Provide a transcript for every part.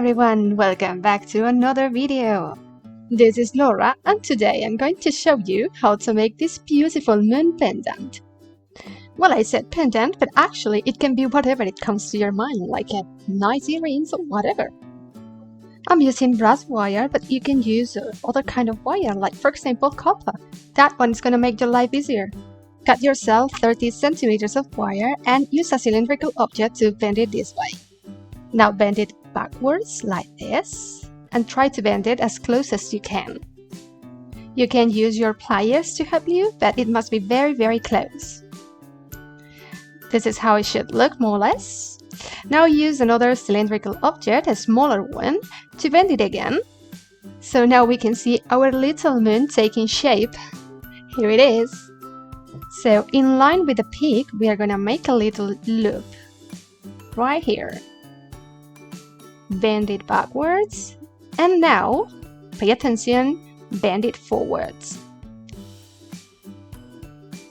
everyone, welcome back to another video. This is Laura and today I'm going to show you how to make this beautiful moon pendant. Well, I said pendant, but actually it can be whatever it comes to your mind, like a nice earrings or whatever. I'm using brass wire, but you can use other kind of wire, like for example copper. That one is going to make your life easier. Cut yourself 30 centimeters of wire and use a cylindrical object to bend it this way. Now bend it backwards like this and try to bend it as close as you can. You can use your pliers to help you, but it must be very close. This is how it should look more or less. Now use another cylindrical object, a smaller one, to bend it again. So now we can see our little moon taking shape. Here it is. So in line with the peak, we are going to make a little loop right here. Bend it backwards, and now, pay attention, bend it forwards.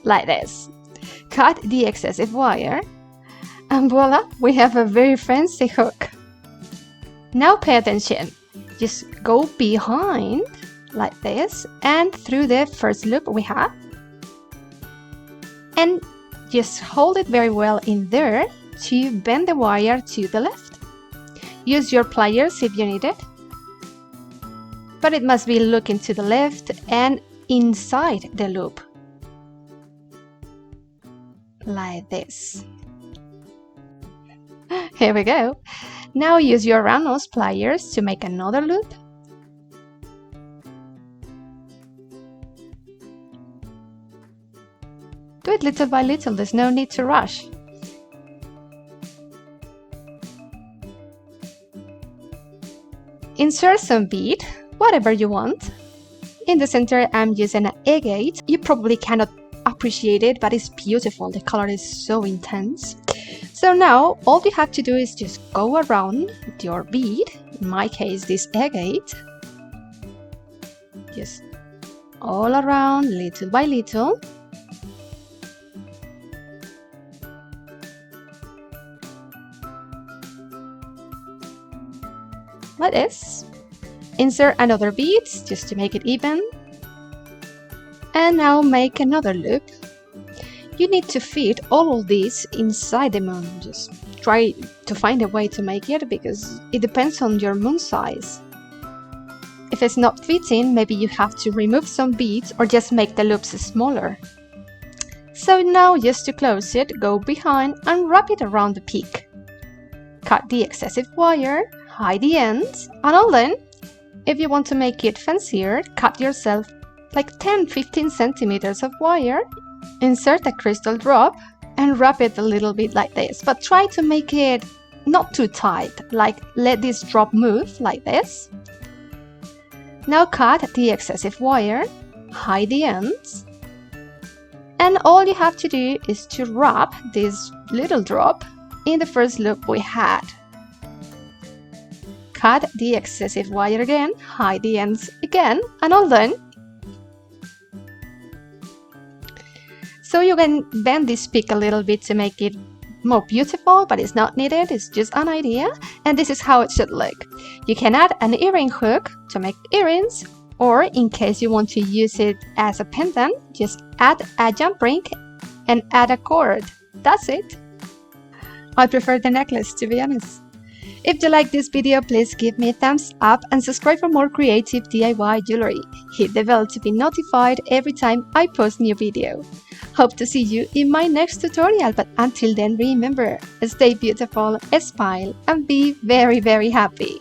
Like this. Cut the excessive wire, and voila, we have a very fancy hook. Now pay attention. Just go behind, like this, and through the first loop we have. And just hold it very well in there to bend the wire to the left. Use your pliers if you need it, but it must be looking to the left and inside the loop, like this. Here we go. Now use your round nose pliers to make another loop. Do it little by little, there's no need to rush. Insert some bead, whatever you want. In the center I'm using an agate. You probably cannot appreciate it, but it's beautiful. The color is so intense. So now all you have to do is just go around your bead, in my case this agate. Just all around, little by little. Like this. Insert another bead just to make it even. And now make another loop. You need to fit all of these inside the moon. Just try to find a way to make it because it depends on your moon size. If it's not fitting, maybe you have to remove some beads or just make the loops smaller. So now just to close it, go behind and wrap it around the peak. Cut the excessive wire, hide the ends, and then, if you want to make it fancier, cut yourself like 10-15 centimeters of wire, insert a crystal drop, and wrap it a little bit like this. But try to make it not too tight, like let this drop move like this. Now cut the excessive wire, hide the ends, and all you have to do is to wrap this little drop in the first loop we had. Cut the excessive wire again, hide the ends again, and all done. So you can bend this peak a little bit to make it more beautiful, but it's not needed, it's just an idea, and this is how it should look. You can add an earring hook to make earrings, or in case you want to use it as a pendant, just add a jump ring and add a cord. That's it. I prefer the necklace, to be honest. If you like this video, please give me a thumbs up and subscribe for more creative DIY jewelry. Hit the bell to be notified every time I post new video. Hope to see you in my next tutorial, but until then remember, stay beautiful, smile and be very happy.